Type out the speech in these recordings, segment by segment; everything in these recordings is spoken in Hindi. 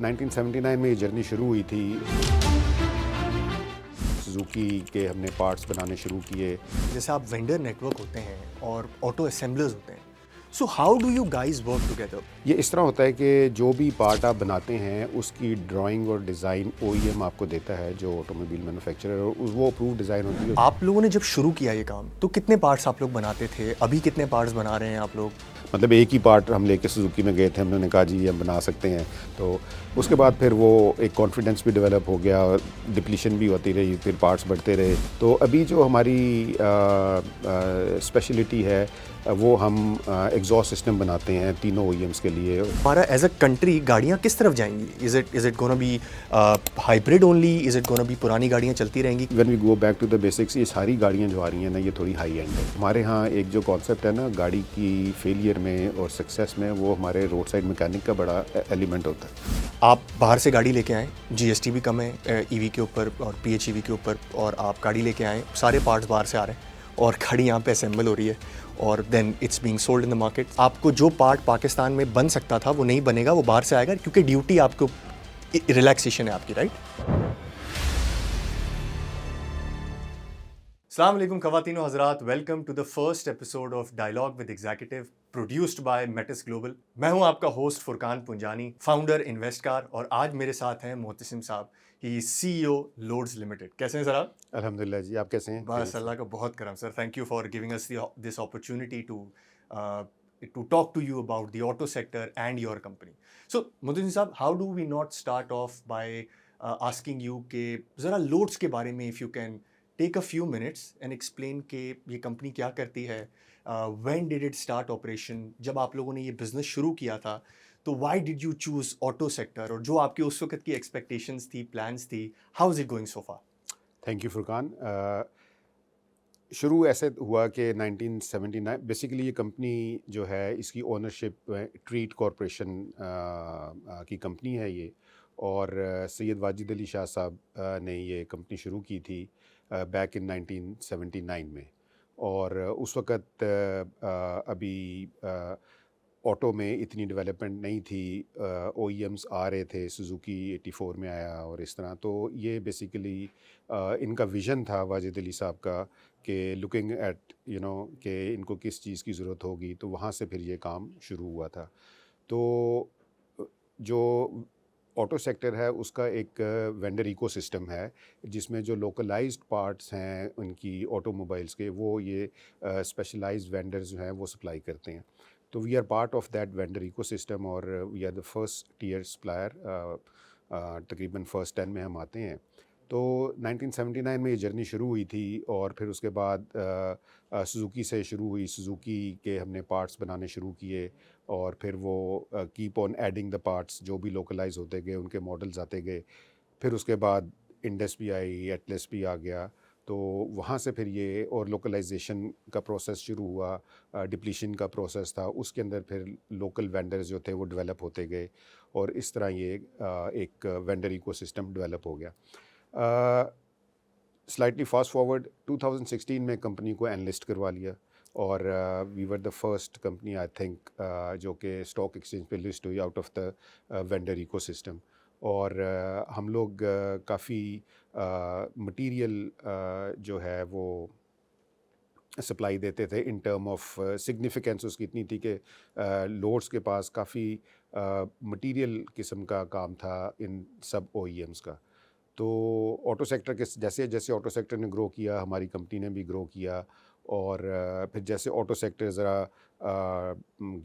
1979 में ये जर्नी शुरू हुई थी। सुजुकी के हमने पार्ट्स बनाने शुरू किए। जैसे आप वेंडर नेटवर्क होते हैं और ऑटो असेंबलर्स होते हैं, so how do you guys work together? ये इस तरह होता है कि जो भी पार्ट आप बनाते हैं उसकी ड्राइंग और डिज़ाइन OEM आपको देता है, जो ऑटोमोबाइल मैन्युफैक्चरर, और वो अप्रूव डिज़ाइन होती है। आप लोगों ने जब शुरू किया ये काम तो कितने पार्ट्स आप लोग बनाते थे? अभी कितने पार्ट्स बना रहे हैं आप लोग? मतलब एक ही पार्ट हम लेके सुजुकी में गए थे, हमने कहा जी ये हम बना सकते हैं। तो उसके बाद फिर वो एक कॉन्फिडेंस भी डेवलप हो गया और डिप्लीशन भी होती रही, फिर पार्ट्स बढ़ते रहे। तो अभी जो हमारी स्पेशलिटी है वो हम एग्जॉस्ट सिस्टम बनाते हैं तीनों OEMs के लिए। हमारा एज अ कंट्री गाड़ियाँ किस तरफ जाएंगी? Is it gonna be hybrid only? Is it gonna be पुरानी गाड़ियाँ चलती रहेंगी? When we go back to the basics, ये सारी गाड़ियाँ जो आ रही हैं ना, ये थोड़ी हाई एंड है। हमारे यहाँ एक जो कॉन्सेप्ट है ना गाड़ी की फेलियर में और सक्सेस में, वो हमारे रोड साइड मैकेनिक का बड़ा एलिमेंट होता है। आप बाहर से गाड़ी लेके आए, GST भी कम है EV के ऊपर और PHEV के ऊपर, और आप गाड़ी लेके आए, सारे पार्ट्स बाहर से आ रहे हैं और गाड़ी यहाँ पे असेंबल हो रही है और then it's being sold in the market. आपको जो पार्ट पाकिस्तान में बन सकता था वो नहीं बनेगा, वो बाहर से आएगा क्योंकि ड्यूटी आपको रिलैक्सेशन है आपकी, राइट? अस्सलाम वालेकुम ख़वातीनो हज़रात, welcome to the first episode of dialogue with executive, produced by Metis Global. मैं हूं आपका होस्ट फुरकान पुंजानी, फाउंडर इन्वेस्टकार, और आज मेरे साथ हैं मोहतसिम साहब, ही CEO लोड्स लिमिटेड। कैसे हैं सर आप? अल्हम्दुलिल्लाह जी, आप कैसे हैं? बस अल्लाह का बहुत करम sir, thank you for giving us this opportunity to talk to you about the auto sector and your company. So, Mohtasim साहब, how do we not start off by asking you कि ज़रा लोड्स के बारे में, if you can take a few minutes and explain कि ये कंपनी क्या करती है, when did it start operation, जब आप लोगों ने ये बिजनेस शुरू किया था तो why did you choose auto sector, और जो आपकी उस वक्त की एक्सपेक्टेशंस थी, प्लान्स थी, how is it going so far? Thank you Furqan. शुरू ऐसे हुआ कि 1979 बेसिकली ये कंपनी जो है इसकी ओनरशिप ट्रीट कॉरपोरेशन की कंपनी है ये, और सैयद वाजिद अली शाह साहब ने ये कंपनी शुरू की थी बैक इन 1979 में। और उस वक़्त अभी ऑटो में इतनी डेवलपमेंट नहीं थी। OEMs आ रहे थे, सुजुकी 84 में आया और इस तरह। तो ये बेसिकली इनका विज़न था वाजिद अली साहब का कि लुकिंग एट कि इनको किस चीज़ की ज़रूरत होगी, तो वहाँ से फिर ये काम शुरू हुआ था। तो जो ऑटो सेक्टर है उसका एक वेंडर इकोसिस्टम है, जिसमें जो लोकलाइज्ड पार्ट्स हैं उनकी ऑटोमोबाइल्स के, वो ये स्पेशलाइज्ड वेंडर्स जो हैं वो सप्लाई करते हैं। तो we are part of that vendor ecosystem, और we are the first tier supplier. तकरीबन फर्स्ट 10 में हम आते हैं। तो 1979 में ये जर्नी शुरू हुई थी, और फिर उसके बाद सुजुकी से शुरू हुई। सुजुकी के हमने पार्ट्स बनाने शुरू किए, और फिर वो keep on adding the parts, जो भी लोकलाइज होते गए उनके मॉडल्स आते गए। फिर उसके बाद इंडस भी आई, एटलस भी आ गया। तो वहाँ से फिर ये और लोकलाइजेशन का प्रोसेस शुरू हुआ, डिप्लीशन का प्रोसेस था, उसके अंदर फिर लोकल वेंडर्स जो थे वो डेवलप होते गए, और इस तरह ये एक वेंडर इकोसिस्टम डेवलप हो गया। स्लाइटली फास्ट फॉरवर्ड 2016 में कंपनी को एनलिस्ट करवा लिया, और we were the first company I think जो कि स्टॉक एक्सचेंज पे लिस्ट हुई out of the vendor ecosystem. और हम लोग काफ़ी मटेरियल जो है वो सप्लाई देते थे। इन टर्म ऑफ सिग्निफिकेंस उसकी इतनी थी कि लोड्स के पास काफ़ी मटेरियल किस्म का काम था इन सब OEMs का। तो ऑटो सेक्टर के जैसे जैसे ऑटो सेक्टर ने ग्रो किया, हमारी कंपनी ने भी ग्रो किया। और फिर जैसे ऑटो सेक्टर ज़रा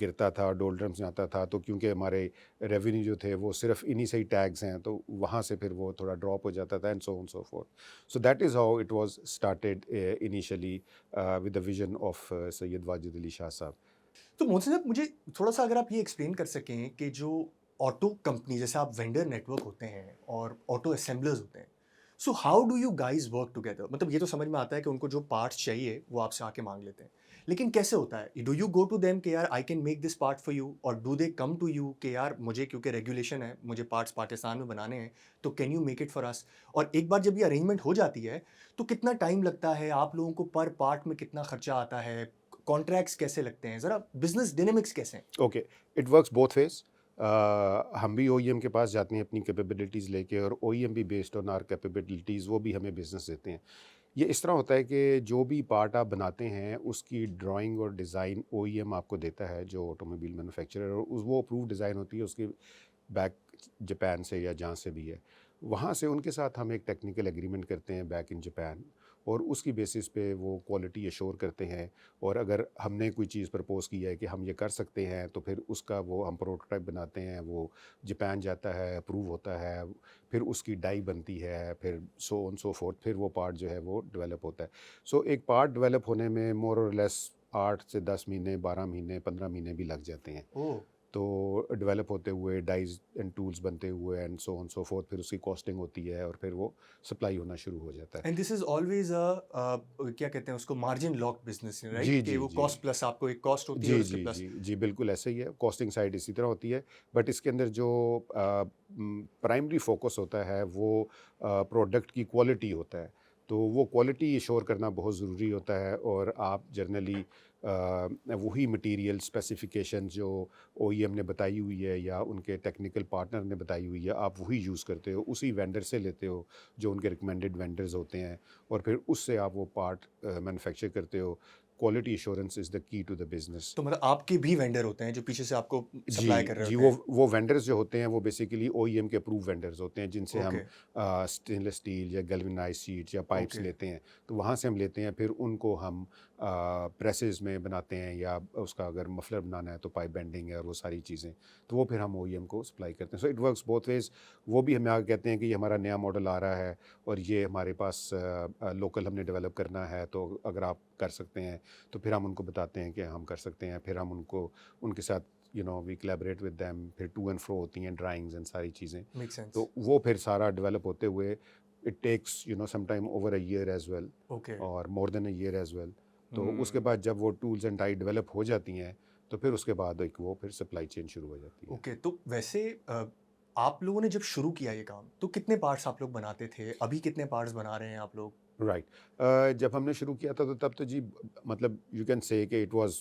गिरता था, डोल्ड्रम्स में आता था, तो क्योंकि हमारे रेवेन्यू जो थे वो सिर्फ इन्हीं से ही टैग्स हैं, तो वहाँ से फिर वो थोड़ा ड्रॉप हो जाता था, and so on so fourth. So that is how it was started initially with the vision of Syed Wajid Ali Shah साहब। तो मोहसिन साहब, मुझे थोड़ा सा अगर आप ये एक्सप्लेन कर सकें कि जो ऑटो कंपनी, जैसे आप वेंडर नेटवर्क होते हैं और ऑटो असेंबलर्स होते हैं, so how do you guys work together? मतलब ये तो समझ में आता है कि उनको जो पार्ट्स चाहिए वो आपसे आके मांग लेते हैं, लेकिन कैसे होता है? Do you go to them कि यार I can make this part for you, और do they come to you कि यार मुझे, क्योंकि रेगुलेशन है, मुझे पार्ट्स पाकिस्तान में बनाने हैं, तो can you make it for us? और एक बार जब ये अरेंजमेंट हो जाती है तो कितना टाइम लगता है, आप लोगों को पर पार्ट में कितना खर्चा आता है, कॉन्ट्रैक्ट्स कैसे लगते हैं, ज़रा बिजनेस डायनेमिक्स कैसे हैं? Okay, it works both ways. हम भी ओईएम के पास जाते हैं अपनी कैपेबिलिटीज़ लेके, और ओईएम भी बेस्ड ऑन आवर कैपेबिलिटीज़ वो भी हमें बिज़नेस देते हैं। ये इस तरह होता है कि जो भी पार्ट आप बनाते हैं उसकी ड्राइंग और डिज़ाइन ओईएम आपको देता है, जो ऑटोमोबाइल मैन्युफैक्चरर, और वो अप्रूव डिज़ाइन होती है उसकी बैक जापान से या जहाँ से भी है। वहाँ से उनके साथ हम एक टेक्निकल एग्रीमेंट करते हैं बैक इन जापान, और उसकी बेसिस पे वो क्वालिटी एश्योर करते हैं। और अगर हमने कोई चीज़ प्रपोज़ की है कि हम ये कर सकते हैं, तो फिर उसका वो हम प्रोटोटाइप बनाते हैं, वो जापान जाता है, अप्रूव होता है, फिर उसकी डाई बनती है, फिर सो ऑन सो फोर्थ, फिर वो पार्ट जो है वो डेवलप होता है। सो एक पार्ट डेवलप होने में मोर और लेस 8 से 10 महीने, 12 महीने, 15 महीने भी लग जाते हैं। ओह, तो डेवलप होते हुए, डाइज एंड टूल्स बनते हुए, and so on so fourth, फिर उसकी कॉस्टिंग होती है, और फिर वो सप्लाई होना शुरू हो जाता है। एंड दिस इज ऑलवेज क्या कहते हैं उसको, मार्जिन लॉक बिजनेस, राइट? जी, कि जी, वो जी। कॉस्ट प्लस, आपको एक कॉस्ट होती है और जी, उसके जी, प्लस। जी, जी, बिल्कुल ऐसा ही है। कॉस्टिंग साइड इसी तरह होती है, बट इसके अंदर जो प्राइमरी फ़ोकस होता है वो प्रोडक्ट की क्वालिटी होता है। तो वो क्वालिटी एश्योर करना बहुत ज़रूरी होता है, और आप जनरली वही मटीरियल स्पेसिफ़िकेशन जो ओईएम ने बताई हुई है या उनके टेक्निकल पार्टनर ने बताई हुई है, आप वही यूज़ करते हो, उसी वेंडर से लेते हो, जो उनके रिकमेंडेड वेंडर्स होते हैं, और फिर उससे आप वो पार्ट मैन्युफैक्चर करते हो। Quality assurance is the key to the business. तो मतलब आपके भी वेंडर होते हैं जो पीछे से आपको सप्लाई जी, कर रहे जी, होते हैं? वो वेंडर्स जो होते हैं वो बेसिकली ओईएम के अप्रूव वेंडर्स होते हैं, जिनसे हम ओके, स्टेनलेस स्टील या गैल्वेनाइज्ड शीट्स या पाइप्स ओके, लेते हैं। तो वहाँ से हम लेते हैं, फिर उनको हम प्रेसेस में बनाते हैं, या उसका अगर मफलर बनाना है तो पाइप बेंडिंग है और वो सारी चीज़ें। तो वो फिर हम ओईएम को सप्लाई करते हैं। So it works both ways. वो भी हमें आके कहते हैं कि ये हमारा नया मॉडल आ रहा है, और ये हमारे पास लोकल हमने डेवलप करना है, तो अगर आप कर सकते हैं, तो फिर हम उनको बताते हैं कि हम कर सकते हैं। फिर हम उनको उनके साथ वी कोलैबोरेट विद देम, फिर टू एंड फ्रो होती हैं ड्राइंग्स एंड सारी चीज़ें। Make sense. तो वो फिर सारा डेवलप होते हुए, it takes some time over a year as well, okay. और more than a year as well. तो उसके हम्म। बाद जब वो टूल्स एंड डाई डेवलप हो जाती हैं, तो फिर उसके बाद एक वो फिर सप्लाई चेन शुरू हो जाती है। ओके, तो वैसे आप लोगों ने जब शुरू किया ये काम, तो कितने पार्ट्स आप लोग बनाते थे? अभी कितने पार्ट्स बना रहे हैं आप लोग? राइट। जब हमने शुरू किया था, तो तब तो जी, मतलब यू कैन से कि इट वाज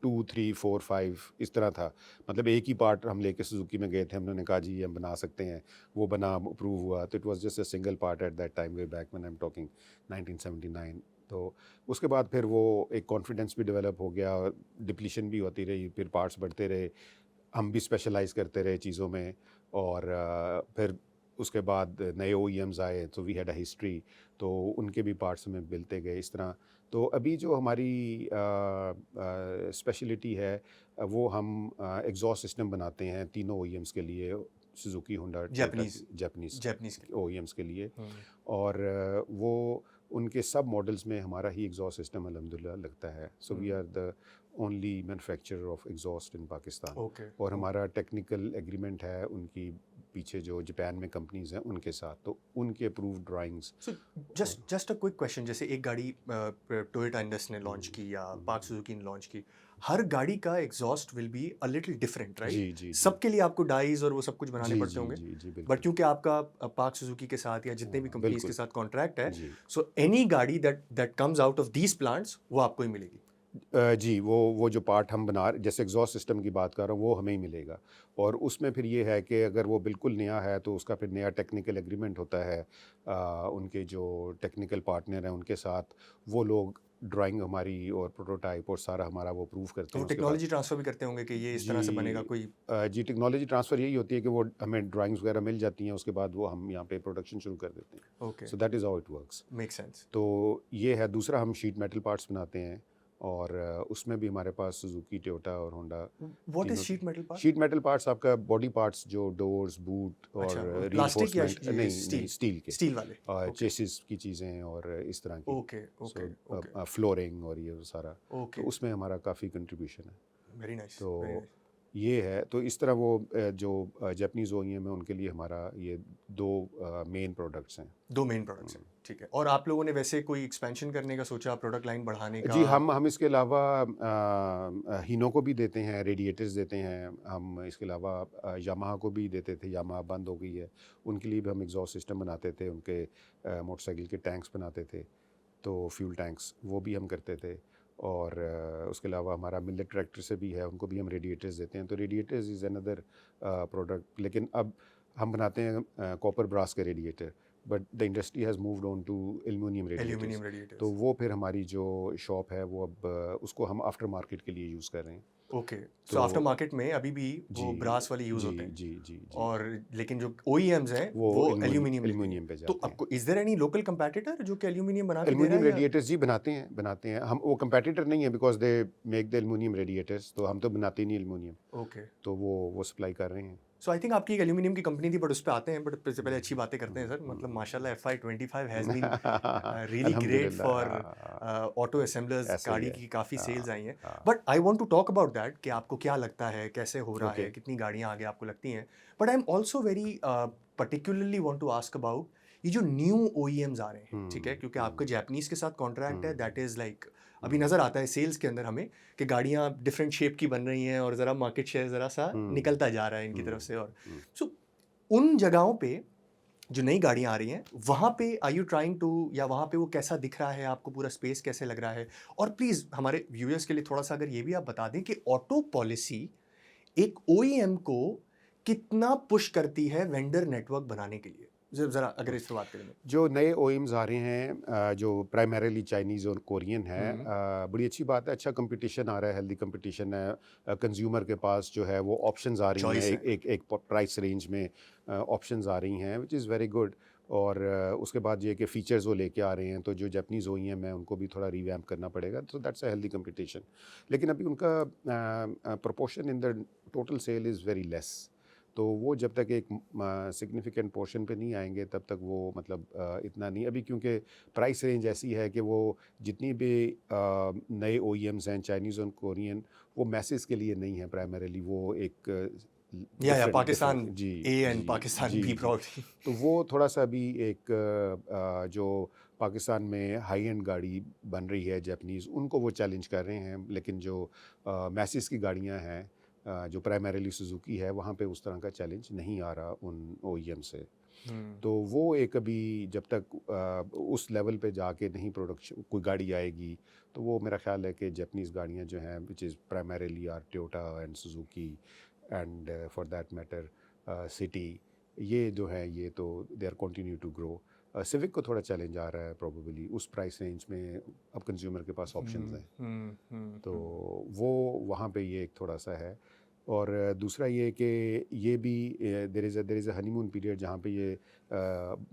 2 3 4 5 इस तरह था। मतलब एक ही पार्ट हम लेके सुजुकी में गए थे, हमने कहा जी ये हम बना सकते हैं, वो बना, अप्रूव हुआ। तो it was just a single part at that time, way back when I am talking 1979। तो उसके बाद फिर वो एक कॉन्फिडेंस भी डेवलप हो गया, और डिप्लीशन भी होती रही, फिर पार्ट्स बढ़ते रहे, हम भी स्पेशलाइज़ करते रहे चीज़ों में। और फिर उसके बाद नए ओईएम्स आए, तो वी हैड अ हिस्ट्री, तो उनके भी पार्ट्स हमें मिलते गए इस तरह। तो अभी जो हमारी स्पेशलिटी है, वो हम एग्जॉस्ट सिस्टम बनाते हैं तीनों ओईएम्स के लिए, Suzuki, Honda, Toyota, Japanese, Japanese Japanese के। ओईएम्स के लिए। हुँ, और वो उनके सब मॉडल्स में हमारा ही एग्जॉस्ट सिस्टम अल्हम्दुलिल्लाह लगता है। So we um. Are the only manufacturer of exhaust in Pakistan. Okay, और ओके। हमारा टेक्निकल एग्रीमेंट है उनकी पीछे जो जापान में कंपनीज हैं उनके साथ, तो उनके approved drawings. So just a quick question, जैसे एक गाड़ी टोयोटा इंडस ने लॉन्च की या पार्क सुजुकी ने लॉन्च की, हर गाड़ी का exhaust will be a little different, right? जी, जी, जी, सबके लिए आपको डाइज़ और वो सब कुछ बनाने जी, पड़ते जी, होंगे, जी, जी, बट बिल्कुल। क्योंकि आपका पार्क सुजुकी के साथ या जितने भी कंपनीज़ के बिल्कुल। साथ कॉन्ट्रैक्ट है, जी। सो एनी गाड़ी that that comes out of these plants वो आपको ही मिलेगी। जी, वो जो पार्ट हम बना जैसे एग्ज़ॉस्ट सिस्टम की बात कर रहा हूँ, वो हमें ही मिलेगा। और उसमें फिर ये है कि अगर वो बिल्कुल नया है, तो उसका फिर नया टेक्निकल एग्रीमेंट होता है। उनके जो टेक्निकल पार्टनर हैं उनके साथ, वो लोग ड्राइंग हमारी और प्रोटोटाइप और सारा हमारा वो अप्रूव करते तो वो हैं उसके बाद। टेक्नोलॉजी ट्रांसफ़र भी करते होंगे कि ये इस तरह से बनेगा जी। कोई। जी, टेक्नोलॉजी ट्रांसफ़र यही होती है कि वो हमें ड्राइंग्स वगैरह मिल जाती हैं, उसके बाद वो हम यहाँ पे प्रोडक्शन शुरू कर देते हैं। Okay, so that is how it works. Make sense. तो ये है। दूसरा, हम शीट मेटल पार्ट्स बनाते हैं, और उसमें भी हमारे पास सुजुकी, टोयोटा और होंडा व्हाट इज़ तीनों के। Sheet metal part? Sheet metal parts आपका बॉडी पार्ट्स, जो डोर्स, बूट और अच्छा, प्लास्टिक या रीइंफोर्समेंट, ये नहीं नहीं, स्टील? स्टील के, स्टील वाले, ओके, चेसिस की चीज़ें और इस तरह की। Okay, okay, so okay, flooring और ये सारा। तो ओके, उसमें हमारा काफ़ी कंट्रीब्यूशन है। वेरी नाइस, वेरी तो नाइस। ये है। तो इस तरह वो जो जापानीज़ ओईएम है उनके लिए हमारा ये दो मेन प्रोडक्ट्स हैं। 2 मेन प्रोडक्ट्स हैं, ठीक है। और आप लोगों ने वैसे कोई एक्सपेंशन करने का सोचा, प्रोडक्ट लाइन बढ़ाने का? जी, हम इसके अलावा हीनो को भी देते हैं, रेडिएटर्स देते हैं। हम इसके अलावा यामाहा को भी देते थे, यामाहा बंद हो गई है। उनके लिए भी हम एग्ज़ॉस्ट सिस्टम बनाते थे, उनके मोटरसाइकिल के टैंक्स बनाते थे। तो फ्यूल टैंक्स वो भी हम करते थे। और उसके अलावा हमारा मिलेट ट्रैक्टर से भी है, उनको भी हम रेडिएटर्स देते हैं। तो रेडिएटर्स इज़ अनदर प्रोडक्ट, लेकिन अब हम बनाते हैं कॉपर ब्रास के radiator, but the industry has moved on to aluminium radiators. Aluminium तो रेडिएटर्स। वो फिर हमारी जो शॉप है वो अब उसको हम आफ्टर मार्केट के लिए यूज़ कर रहे हैं। ओके, सो तो आफ्टर मार्केट में अभी भी जी वो ब्रास वाले यूज़ जी होते हैं, जी जी जी और लेकिन जो ओईएम्स हैं वो वो एल्युमिनियम एल्यूमिनियम लेते हैं। एल्युमिनियम पे तो जाते हैं। आपको इज देयर एनी लोकल कंपैटिटर जो कि एल्यूमिनियम बना के दे रहा एल्युमिनियम है, या? रेडिएटर्स जी बनाते हैं हम। वो कंपेटिटर नहीं है, because they make the aluminium radiators, तो हम तो बनाते ही नहीं एल्युमिनियम। ओके, तो वो सप्लाई कर रहे हैं। सो आई थिंक आपकी एक एल्यूमिनियम की कंपनी थी, बट उस पे आते हैं, बट उससे पहले अच्छी बातें करते हैं सर। मतलब हम्म, माशाल्लाह FY25 has been really great अल्हम्दुलिल्लाह। फॉर हाँ, ऑटो असेंबलर्स। ऐसा ही गाड़ी है। की काफ़ी सेल्स आई हैं, हाँ, but I want to talk about that कि आपको क्या लगता है, कैसे हो रहा ओके। है, कितनी गाड़ियां आगे आपको लगती हैं। But I am also very particularly want to ask about ये जो न्यू OEMs आ रहे हैं, ठीक है, क्योंकि आपका जापानीज के साथ कॉन्ट्रैक्ट है, दैट इज़ लाइक अभी नज़र आता है सेल्स के अंदर हमें कि गाड़ियाँ डिफरेंट शेप की बन रही हैं और ज़रा मार्केट शेयर ज़रा सा निकलता जा रहा है इनकी तरफ से। और सो उन जगहों पे जो नई गाड़ियाँ आ रही हैं, वहाँ पे आर यू ट्राइंग टू, या वहाँ पे वो कैसा दिख रहा है आपको, पूरा स्पेस कैसे लग रहा है? और प्लीज़ हमारे व्यूअर्स के लिए थोड़ा-सा अगर ये भी आप बता दें कि ऑटो पॉलिसी एक ओईएम को कितना पुश करती है वेंडर नेटवर्क बनाने के लिए? ज़रा अगर इस पे बात करें। जो नए ओएम्स आ रहे हैं, जो प्राइमरीली चाइनीज़ और कोरियन है, हुँ, बड़ी अच्छी बात है। अच्छा कंपटीशन आ रहा है, हेल्दी कंपटीशन है। कंज्यूमर के पास जो है वो ऑप्शंस आ रही हैं, चॉइस है। एक प्राइस रेंज में ऑप्शंस आ रही हैं, विच इज़ वेरी गुड। और उसके बाद ये कि फ़ीचर्स वो लेके आ रहे हैं, तो जो जापानीज़ ओईएम है उनको भी थोड़ा रिवैम्प करना पड़ेगा। So that's a healthy competition. लेकिन अभी उनका proportion in the total sale is very less. तो वो जब तक एक सिग्निफिकेंट पोर्शन पे नहीं आएंगे तब तक वो मतलब इतना नहीं अभी, क्योंकि प्राइस रेंज ऐसी है कि वो जितनी भी नए ओईएम्स हैं, चाइनीज़ और कोरियन, वो मैसेज के लिए नहीं है प्राइमरीली, वो एक या different Pakistan different G A and G Pakistan G B G. Proudly. तो वो थोड़ा सा अभी एक जो पाकिस्तान में हाई एंड गाड़ी बन रही है जापानीज़, उनको वो चैलेंज कर रहे हैं। लेकिन जो मैसिस की गाड़ियां हैं, जो प्राइमरीली सुजुकी है, वहाँ पे उस तरह का चैलेंज नहीं आ रहा उन ओईएम से। हुँ। तो वो एक अभी जब तक उस लेवल पे जाके नहीं प्रोडक्शन कोई गाड़ी आएगी, तो वो मेरा ख्याल है कि जापानीज़ गाड़ियाँ जो हैं, which is primarily are Toyota and Suzuki and for that matter City, ये जो है ये तो they are continue to grow. Civic को थोड़ा चैलेंज आ रहा है प्रोबेबली उस प्राइस रेंज में, अब कंज्यूमर के पास ऑप्शंस हुँ, हैं। हुँ, हुँ, तो हुँ। वो वहाँ पे ये एक थोड़ा सा है। और दूसरा ये कि ये भी there is a honeymoon period जहाँ पे ये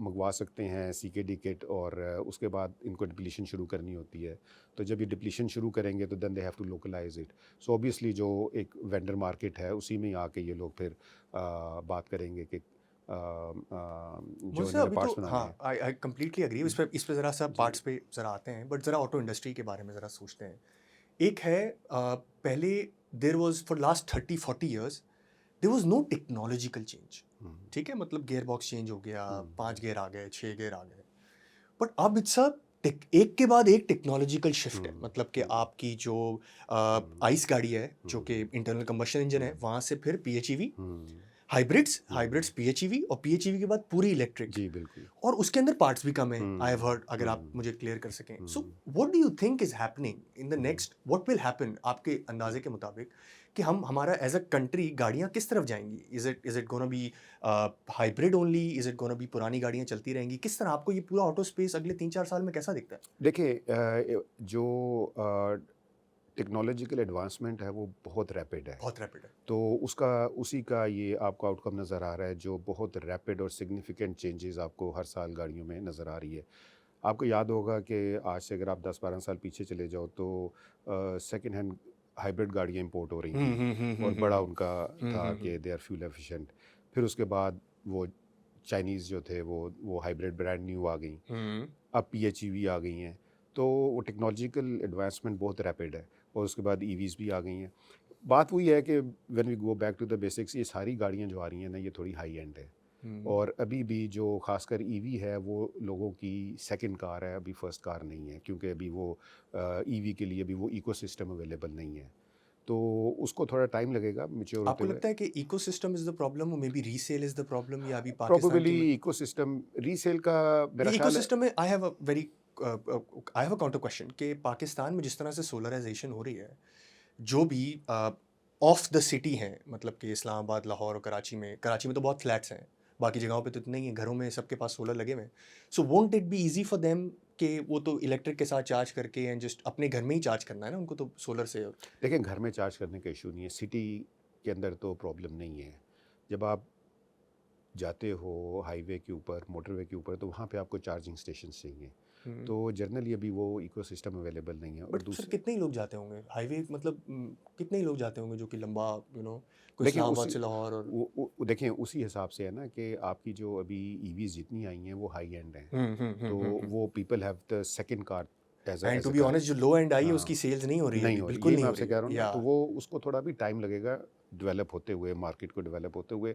मंगवा सकते हैं सीकेडी किट, और उसके बाद इनको डिप्लीशन शुरू करनी होती है। तो जब ये डिप्लीशन शुरू करेंगे तो then they have to localize it. So obviously जो एक वेंडर मार्केट है उसी में आके ये लोग फिर बात करेंगे कि जो मुझसे इन्होंने अभी पार्ट्स तो बनाने हैं। हाँ, आई कंप्लीटली एग्री। इस पे ज़रा सा जी पार्ट्स पे ज़रा आते हैं, बट ज़रा ऑटो इंडस्ट्री के बारे में ज़रा सोचते हैं। एक है पहले there was for last 30-40 years there was no technological change, hmm, ठीक है? मतलब गियर बॉक्स चेंज हो गया, 5 हम्म, गियर आ गए, 6 गियर आ गए। बट अब इट्स अ एक के बाद एक टेक्नोलॉजिकल शिफ्ट है। हम्म, मतलब कि हम्म, आपकी जो हम्म, आइस गाड़ी है, जो कि हम्म, इंटरनल कंबशन इंजन है, हम्म, वहाँ से फिर PHEV, हम्म, हाइब्रिड्स हम्म, हाइब्रिड्स PHEV, और PHEV के बाद पूरी इलेक्ट्रिक। जी बिल्कुल। और उसके अंदर पार्ट्स भी कम हैं, आई हैव हम्म, हर्ड। अगर आप हम्म, मुझे क्लियर कर सकें, so hmm, what do you think is happening in the hmm. Next, what will happen आपके अंदाजे के मुताबिक, कि हम हमारा एज अ कंट्री गाड़ियां किस तरफ जाएंगी? Is it gonna be hybrid only? Is it gonna be पुरानी गाड़ियां चलती रहेंगी? किस तरह आपको ये पूरा ऑटो स्पेस अगले 3-4 साल में कैसा दिखता है? देखिए जो टेक्नोलॉजिकल एडवांसमेंट है वो बहुत रैपिड है। बहुत रैपिड है। तो उसका उसी का ये आपको आउटकम नज़र आ रहा है, जो बहुत रैपिड और सिग्निफिकेंट चेंजेस आपको हर साल गाड़ियों में नज़र आ रही है। आपको याद होगा कि आज से अगर आप 10-12 साल पीछे चले जाओ तो सेकंड हैंड हाइब्रिड गाड़ियाँ इंपोर्ट हो रही हम्म थी, हम्म हम्म और हम्म बड़ा हम्म उनका था हम्म कि दे आर फ्यूल एफिशिएंट। फिर उसके बाद वो चाइनीज़ जो थे वो हाइब्रिड ब्रांड न्यू आ गई। हम्म अब PHEV आ गई हैं। तो वो टेक्नोलॉजिकल एडवांसमेंट बहुत रैपिड है, और उसके बाद EVs भी आ गई हैं। बात वही है कि when we go back to the basics, ये सारी गाड़ियाँ जो आ रही हैं ना, ये थोड़ी हाई एंड है। हम्म। और अभी भी जो खासकर EV है वो लोगों की सेकंड कार है, अभी फर्स्ट कार नहीं है, क्योंकि अभी वो EV के लिए अभी वो इकोसिस्टम अवेलेबल नहीं है। तो उसको थोड़ा टाइम लगेगा मैच्योर होते आपको हुए। लगता है कि ecosystem is the problem, may be resale is the problem, या अभी पाकिस्तान प्रोबेबली की? इकोसिस्टम रीसेल का ये मेरा ख्याल है। इकोसिस्टम में I have a very I have a counter question कि पाकिस्तान में जिस तरह से सोलराइजेशन हो रही है, जो भी ऑफ द सिटी हैं, मतलब कि इस्लामाबाद, लाहौर और कराची में तो बहुत फ्लैट्स हैं, बाकी जगहों पे तो इतने ही हैं, घरों में सबके पास सोलर लगे हुए हैं। So won't it be easy for them कि वो तो इलेक्ट्रिक के साथ चार्ज करके एंड जस्ट अपने घर में ही चार्ज करना है ना उनको, तो सोलर से। देखिए, घर में चार्ज करने का इशू नहीं है, सिटी के अंदर तो प्रॉब्लम नहीं है। जब आप जाते हो हाईवे के ऊपर, मोटरवे के ऊपर, तो वहाँ पे आपको चार्जिंग स्टेशन चाहिए। तो जनरली अभी वो इकोसिस्टम अवेलेबल नहीं है। और बट सर दूसरे, कितने ही लोग जाते होंगे हाईवे, मतलब कितने ही लोग जाते होंगे जो कि लंबा कोई देखिए इस्लामाबाद उसी से लाहौर और देखिए उसी हिसाब से है ना कि आपकी जो अभी ईवीज जितनी आई हैं वो हाई एंड हैं, तो वो people have the second car and edge to a B car. Honest जो लो एंड आई है हाँ, उसकी सेल्स नहीं हो रही है नहीं अभी, हो रही, बिल्कुल यही नहीं मैं हो आपसे रही कह है रहा हूँ ना, या तो वो उसको थोड़ा भी टाइम लगेगा डेवलप होते हुए, मार्केट को डेवलप होते हुए।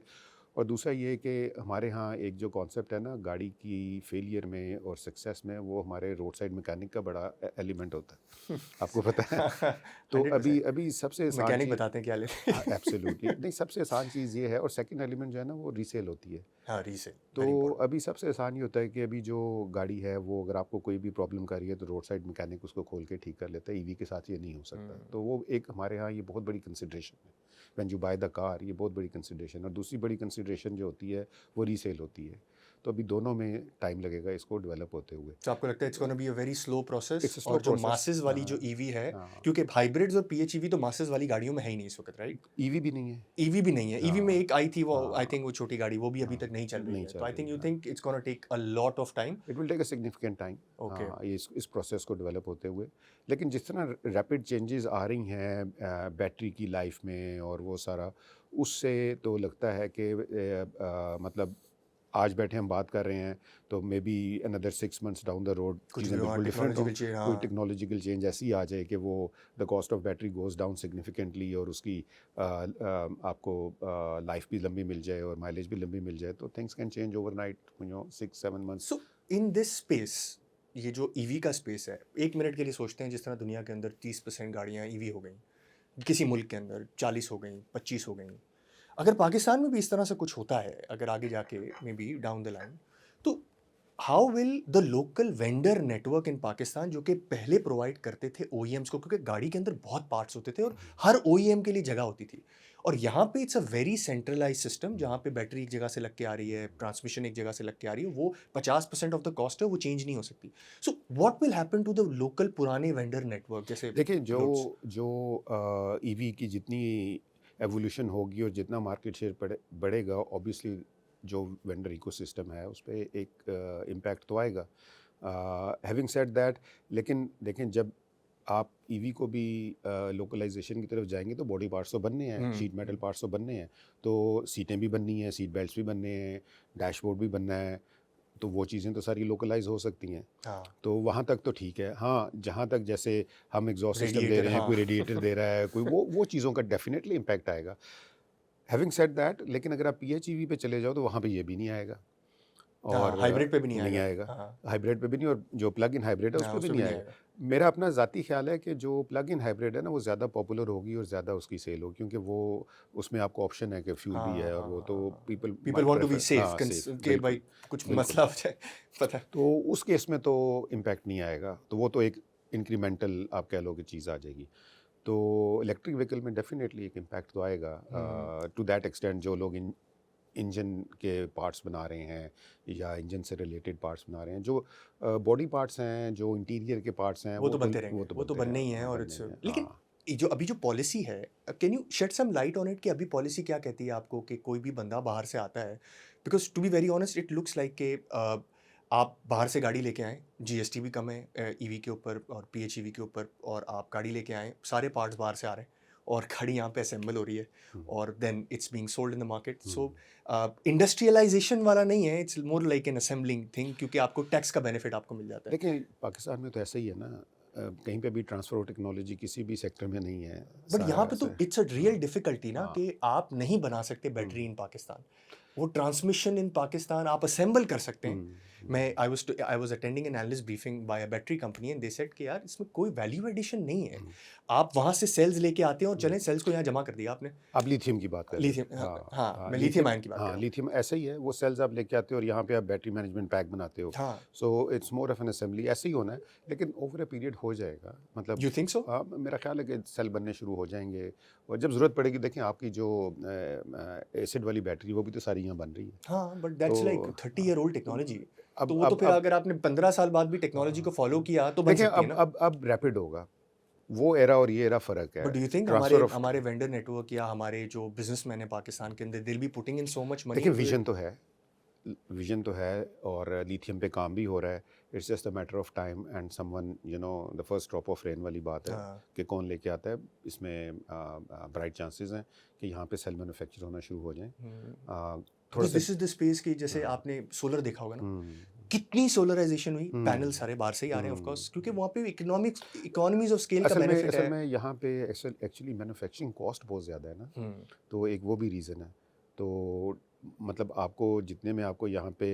और दूसरा ये है कि हमारे यहाँ एक जो कॉन्सेप्ट है ना गाड़ी की फेलियर में और सक्सेस में, वो हमारे रोड साइड मैकेनिक का बड़ा एलिमेंट होता है, आपको पता है। तो 100% अभी अभी सबसे आसान मैकेनिक चीज़, बताते हैं क्या लेते हाँ एब्सोल्युटली, नहीं सबसे आसान चीज़ ये है, और सेकंड एलिमेंट जो है ना वो रीसेल होती है। हाँ रीसेल तो वेरी इंपॉर्टेंट। अभी सबसे आसान ये होता है कि अभी जो गाड़ी है वो अगर आपको कोई भी प्रॉब्लम कर रही है तो रोड साइड मैकेनिक उसको खोल के ठीक कर लेता है। ईवी के साथ ये नहीं हो सकता, तो वो एक हमारे यहाँ ये बहुत बड़ी कंसिड्रेशन है when you by the car, ये बहुत बड़ी कंसिड्रेशन। और दूसरी बड़ी कंसिड्रेशन जो होती है वो रीसेल होती है। तो अभी दोनों में टाइम लगेगा इसको डेवलप होते हुए। तो आपको लगता है it's gonna be a very slow process, it's a slow और जो प्रोसेस। मासेस वाली जो ईवी है, हाँ, क्योंकि हाइब्रिड्स और पीएचईवी तो मासेस वाली गाड़ियों में है ही नहीं इस वक्त, राइट? ईवी भी नहीं है। ईवी भी नहीं है, ईवी में हाँ, एक आई थी वो, आई हाँ, थिंक वो छोटी गाड़ी, वो भी अभी तक हाँ, नहीं चल रही नहीं है, चल तो आई रही थिंक है। यू हाँ, think it's gonna take a lot of time. It will take a significant time. Okay. हाँ, ये इस प्रोसेस को डेवलप होते हुए। लेकिन जिस तरह रैपिड चेंजेस आ रही हैं बैटरी की लाइफ में और वो सारा, उससे तो लगता है कि मतलब आज बैठे हम बात कर रहे हैं तो may be another 6 months down the road कुछ भी चीज़ें वहाँ बिल्कुल डिफरेंट टेक्नोलॉजी हों। विल चेंज, कोई हाँ। टेक्नोलॉजिकल चेंज ऐसी आ जाए कि वो the cost of battery goes down significantly, और उसकी आपको लाइफ भी लंबी मिल जाए और माइलेज भी लंबी मिल जाए, तो things can change overnight, 6-7 months। So in this space, ये जो ईवी का स्पेस है, एक मिनट के लिए सोचते हैं जिस तरह दुनिया के अंदर 30% गाड़ियाँ ईवी हो गई, किसी मुल्क के अंदर 40 हो गई, 25 हो गई, अगर पाकिस्तान में भी इस तरह से कुछ होता है अगर आगे जाके maybe down the line, तो how will the local vendor network in Pakistan, जो कि पहले प्रोवाइड करते थे ओईएम्स को, क्योंकि गाड़ी के अंदर बहुत पार्ट्स होते थे और हर ओईएम के लिए जगह होती थी, और यहाँ पे it's a very centralize system जहाँ पे बैटरी एक जगह से लग के आ रही है, ट्रांसमिशन एक जगह से लग के आ रही है, वो 50% ऑफ द कॉस्ट है, वो चेंज नहीं हो सकती। So what will happen to the local पुराने वेंडर नेटवर्क जैसे देखिए, रोड्स? जो ईवी की जितनी एवोल्यूशन होगी और जितना मार्केट शेयर बढ़ेगा, ऑब्वियसली जो वेंडर इकोसिस्टम है उस पे एक इम्पैक्ट तो आएगा। हैविंग सेड दैट, लेकिन देखें जब आप ईवी को भी लोकलाइजेशन की तरफ जाएंगे तो बॉडी पार्ट्स तो बनने हैं, शीट मेटल पार्ट्स तो बनने हैं, तो सीटें भी बननी हैं, सीट बेल्ट्स भी बनने हैं, डैशबोर्ड भी बनना है, तो वो चीज़ें तो सारी लोकलाइज हो सकती हैं। हाँ, तो वहाँ तक तो ठीक है। हाँ, जहाँ तक जैसे हम एग्जॉस्ट सिस्टम दे रेडिएटर, रहे हैं, हाँ। कोई रेडिएटर दे रहा है, कोई वो चीज़ों का डेफिनेटली इम्पैक्ट आएगा। हैविंग सेड दैट, लेकिन अगर आप पीएचईवी पे चले जाओ तो वहाँ पे ये भी नहीं आएगा, हाँ, और हाइब्रिड पे भी नहीं नहीं आएगा। आएगा। हाँ, हाइब्रिड पे भी नहीं, और जो प्लग इन हाइब्रिड है उस हाँ, पे भी उसपे भी नहीं नहीं आएगा। आएगा। मेरा अपना ज़ाती ख्याल है कि जो प्लग इन हाइब्रिड है ना वो ज़्यादा पॉपुलर होगी और ज़्यादा उसकी सेल होगी, क्योंकि वो उसमें आपको ऑप्शन है कि फ्यूल भी हाँ, है, और हाँ, वो हाँ, तो हाँ। People people might want to be prefer. Safe, हाँ, सेफ, कि बिल्कुल, भाई कुछ बिल्कुल। मसला हो जाए, पता है। तो उस केस में तो इम्पैक्ट नहीं आएगा, तो वो तो एक इंक्रीमेंटल आप कह लो कि चीज़ आ जाएगी। तो इलेक्ट्रिक व्हीकल में डेफिनेटली एक इम्पैक्ट तो आएगा टू दैट एक्सटेंट। जो लोग इंजन के पार्ट्स बना रहे हैं या इंजन से रिलेटेड पार्ट्स बना रहे हैं, जो बॉडी पार्ट्स हैं, जो इंटीरियर के पार्ट्स हैं, वो तो बनते रहेंगे, वो तो बनते बनने हैं, ही हैं, हाँ, और बनने इट्स, ही हैं, लेकिन हाँ। ये जो अभी जो पॉलिसी है, can you shed some light on it कि अभी पॉलिसी क्या कहती है आपको कि कोई भी बंदा बाहर से आता है, because to be very honest it looks like कि आप बाहर से गाड़ी लेके आएँ, जीएसटी भी कम है ईवी के ऊपर और पीएचईवी के ऊपर, और आप गाड़ी लेके आएँ, सारे पार्ट्स बाहर से आ रहे हैं और गाड़ी यहाँ पे असेंबल हो रही है, हम्म, और then it's being sold in the market. So hmm. Industrialization वाला नहीं है, it's more like an assembling thing, क्योंकि आपको टैक्स का बेनिफिट आपको मिल जाता है। देखिए, पाकिस्तान में तो ऐसा ही है ना, कहीं पे भी ट्रांसफर टेक्नोलॉजी किसी भी सेक्टर में नहीं है, बट यहाँ सारा पे तो से। इट्स अ रियल हाँ, डिफिकल्टी ना हाँ, कि आप नहीं बना सकते बैटरी हम्म। इन पाकिस्तान। वो ट्रांसमिशन इन पाकिस्तान आप असेंबल कर सकते हैं। हम्म, मैं I was attending an analyst briefing by a battery company and they said कि यार इसमें कोई वैल्यू एडिशन नहीं है, हम्म, आप वहाँ से सेल्स लेके आते हैं और हम्म। चलें सेल्स को यहाँ जमा कर दिया आपने। आप लिथियम की बात कर रहे थे। लिथियम, हाँ हाँ हाँ, मैं लिथियम लिथियम। आयन की बात कर हाँ, रहा हूँ। लिथियम ऐसा ही है, वो सेल्स आप लेके आते हो और यहाँ पे आप बैटरी मैनेजमेंट पैक बनाते हो। हाँ, so it's more of N assembly, ऐसे ही होना है, लेकिन ओवर अ पीरियड हो जाएगा। मतलब यू थिंक सो? मेरा ख्याल है कि सेल बनने शुरू हो जाएंगे और जब ज़रूरत पड़ेगी, देखें आपकी जो एसिड वाली बैटरी वो भी तो सारी यहाँ बन रही है। हाँ, बट दैट्स लाइक तो 30 ईयर ओल्ड टेक्नोलॉजी। तो वो तो फिर अब अगर आपने 15 साल बाद भी टेक्नोलॉजी को हाँ, फॉलो किया तो बन देखें सकती है ना। अब रैपिड होगा, वो एरा और ये एरा फ़र्क है। बट डू यू थिंक हमारे ट्रांसफ़र ऑफ, हमारे वेंडर नेटवर्क या हमारे जो बिजनेसमैन है पाकिस्तान के अंदर, they will be putting in so much money देखिए इनटू इट? विजन तो है, विजन तो है और लिथियम पे काम भी हो रहा है। It's just a matter of time and someone, you know, the first drop of rain वाली बात है हाँ, कि कौन लेके आता है। इसमें ब्राइट चांसेस हैं कि यहाँ पे सेल मैन्युफैक्चर होना शुरू हो जाएं। थोड़ा बिकॉज सा दिस इज द स्पेस की, जैसे हाँ, आपने सोलर देखा होगा ना, हम्म, कितनी सोलराइजेशन हुई, पैनल हम्म, सारे बाहर से ही आ रहे हैं ऑफ कोर्स, क्योंकि हम्म। वहाँ पे इकोनॉमिक्स इकोनॉमीज ऑफ स्केल का बेनिफिट असल है। में यहाँ पे एक्चुअली मैन्युफैक्चरिंग कॉस्ट बहुत ज़्यादा है ना, हम्म, तो एक वो भी रीज़न है। तो मतलब आपको जितने में आपको यहाँ पे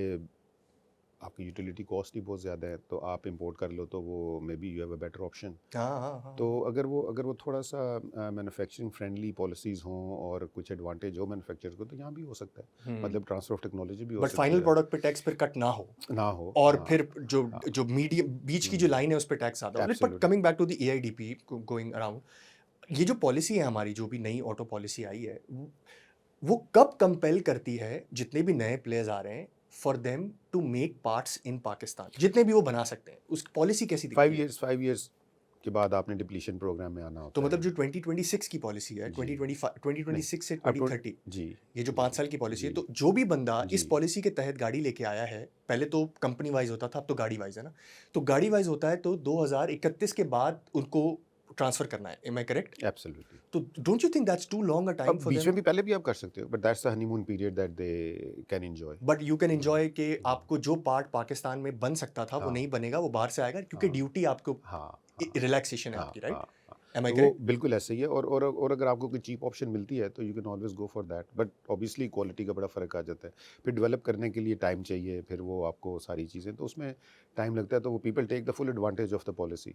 आपकी यूटिलिटी कॉस्ट ही बहुत ज़्यादा है, तो आप इंपोर्ट कर लो तो वो may be you have a better option. हाँ हाँ हाँ तो अगर वो थोड़ा सा मैन्युफैक्चरिंग फ्रेंडली पॉलिसीज़ हों और कुछ एडवांटेज हो मैन्युफैक्चरर्स को, तो यहाँ भी हो सकता है। हाँ। मतलब ट्रांसफर ऑफ टेक्नोलॉजी भी हो बट सकती फाइनल है, प्रोडक्ट पे टैक्स फिर कट ना हो, ना हो। और हाँ फिर जो हाँ, जो मीडियम बीच की जो लाइन है उस पे टैक्स ज़्यादा हो। But absolutely. Coming back to the AIDP going around, ये जो पॉलिसी है हमारी, जो भी नई ऑटो पॉलिसी आई है, वो कब कंपेल करती है जितने भी नए प्लेयर्स आ रहे हैं for them to make parts in Pakistan, जितने भी वो बना सकते हैं, उस पॉलिसी कैसी दिखती है? 5 इयर्स के बाद आपने डिप्लीशन प्रोग्राम में आना तो होता मतलब है। जो 2026 की पॉलिसी है, जी, 2025 नहीं, 2026 से अब 2030, जी ये जो जी 5 साल की पॉलिसी है, जी तो जो भी बंदा जी इस पॉलिसी के तहत गाड़ी लेके आया है, पहले तो कंपनी वाइज होता था, अब तो गाड़ी वाइज है ना, तो गाड़ी वाइज होता है तो 2031 के बाद उनको ट्रांसफर करना है, एम आई करेक्ट? एब्सोल्युटली। तो don't you think that's too long a time अब फॉर बीच देम? में भी पहले भी आप कर सकते हो, but that's the honeymoon period that they can enjoy. But you can enjoy कि आपको जो पार्ट पाकिस्तान में बन सकता था वो हाँ नहीं बनेगा, वो बाहर से आएगा, क्योंकि हाँ ड्यूटी आपको हाँ हाँ रिलैक्सेशन है हाँ आपकी, हाँ राइट? हाँ। एम आई तो वो करेक्ट? बिल्कुल ऐसे ही है, और अगर आपको कोई चीप ऑप्शन मिलती है तो you can always go for that, but obviously quality का बड़ा फ़र्क आ जाता है। फिर डेवलप करने के लिए टाइम चाहिए, फिर वो आपको सारी चीज़ें, तो उसमें टाइम लगता है। तो वो people take the full advantage of the policy.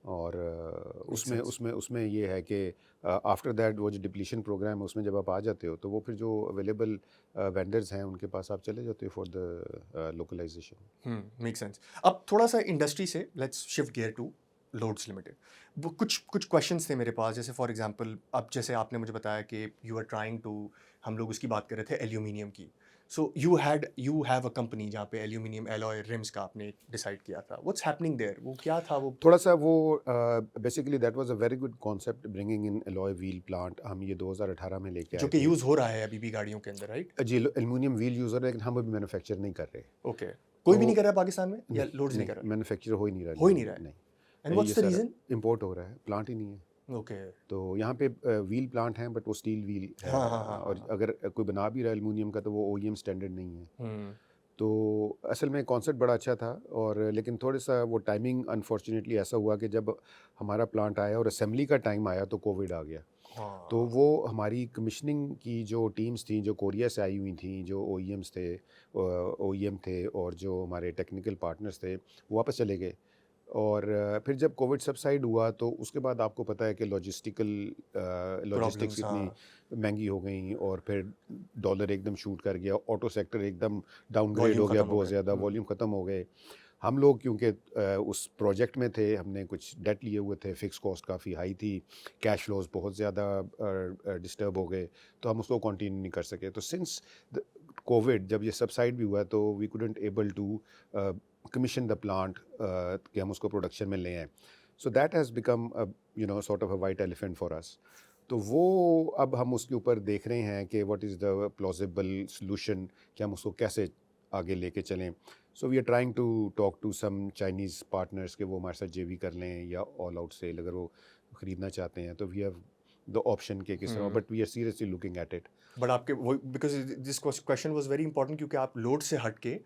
और मेक उसमें सेंस। उसमें उसमें ये है कि आफ्टर दैट वो जो डिप्लीशन प्रोग्राम है उसमें जब आप आ जाते हो, तो वो फिर जो अवेलेबल वेंडर्स हैं उनके पास आप चले जाते हो for the localization. Make sense. अब थोड़ा सा इंडस्ट्री से let's shift gear to Loads Limited. वो कुछ कुछ क्वेश्चंस थे मेरे पास, जैसे फॉर एग्जांपल अब जैसे आपने मुझे बताया कि यू आर ट्राइंग टू, हम लोग उसकी बात कर रहे थे एल्यूमिनियम की, so you have a company जहाँ पे एल्यूमिनियम एलॉय रिम्स का आपने डिसाइड किया था, व्हाट्स हैपनिंग देयर, वो क्या था वो? थोड़ा सा वो basically that was a very good concept, bringing in alloy wheel plant. हम ये 2018 में लेके जो आए कि थे। यूज़ हो रहा है अभी भी गाड़ियों के अंदर, राइट? जी, एल्युमिनियम व्हील यूज़र है, लेकिन हम अभी मैन्युफैक्चर नहीं कर रहे। ओके, कोई तो भी नहीं कर रहा है पाकिस्तान में, या नहीं लोड्स नहीं नहीं, कर रहा? मैन्युफैक्चर हो ही नहीं रहा हो ही नहीं रहा एल्युमिनियम, है। एंड नहीं। ये व्हाट्स द सारा रीजन? इंपोर्ट हो रहा है, प्लांट ही नहीं है। ओके। तो यहाँ पे व्हील प्लांट हैं, बट वो स्टील व्हील है। हाँ हाँ हाँ हाँ और हाँ। अगर कोई बना भी रहा है एल्युमिनियम का, तो वो ओईएम स्टैंडर्ड नहीं है। हम्म। तो असल में कॉन्सेप्ट बड़ा अच्छा था, और लेकिन थोड़ा सा वो टाइमिंग अनफॉर्चुनेटली ऐसा हुआ कि जब हमारा प्लांट आया और असेंबली का टाइम आया तो कोविड आ गया। तो हाँ। वो हमारी कमीशनिंग की जो टीम्स थी, जो कोरिया से आई हुई थी, जो ओईएम्स थे, ओईएम थे, और जो हमारे टेक्निकल पार्टनर्स थे, वो वापस चले गए। और फिर जब कोविड सबसाइड हुआ तो उसके बाद आपको पता है कि लॉजिस्टिक्स प्रॉब्लम्स, इतनी हाँ। महंगी हो गई, और फिर डॉलर एकदम शूट कर गया, ऑटो सेक्टर एकदम डाउनग्रेड वॉल्यूम हो गया, खत्म हो बहुत गए। ज़्यादा वॉल्यूम ख़त्म हो गए। हम लोग क्योंकि उस प्रोजेक्ट में थे, हमने कुछ डेट लिए हुए थे, फिक्स कॉस्ट काफ़ी हाई थी, कैश फ्लोज बहुत ज़्यादा डिस्टर्ब हो गए, तो हम उसको कंटिन्यू नहीं कर सके। तो सिंस कोविड जब ये सबसाइड भी हुआ, तो we couldn't able to commission the plant कि हम उसको प्रोडक्शन में ले आएँ। So that has become sort of a white elephant for us. तो वो अब हम उसके ऊपर देख रहे हैं कि what is the plausible solution, कि हम उसको कैसे आगे लेके चलें। So we are trying to talk to some Chinese partners के वो हमारे साथ जेवी कर लें, या ऑल आउट सेल अगर वो ख़रीदना चाहते हैं, तो वी हैव द ऑप्शन के किस तरह, but we are seriously looking at it. But आपके वो, because this question was very important, क्योंकि आप लोड से हट के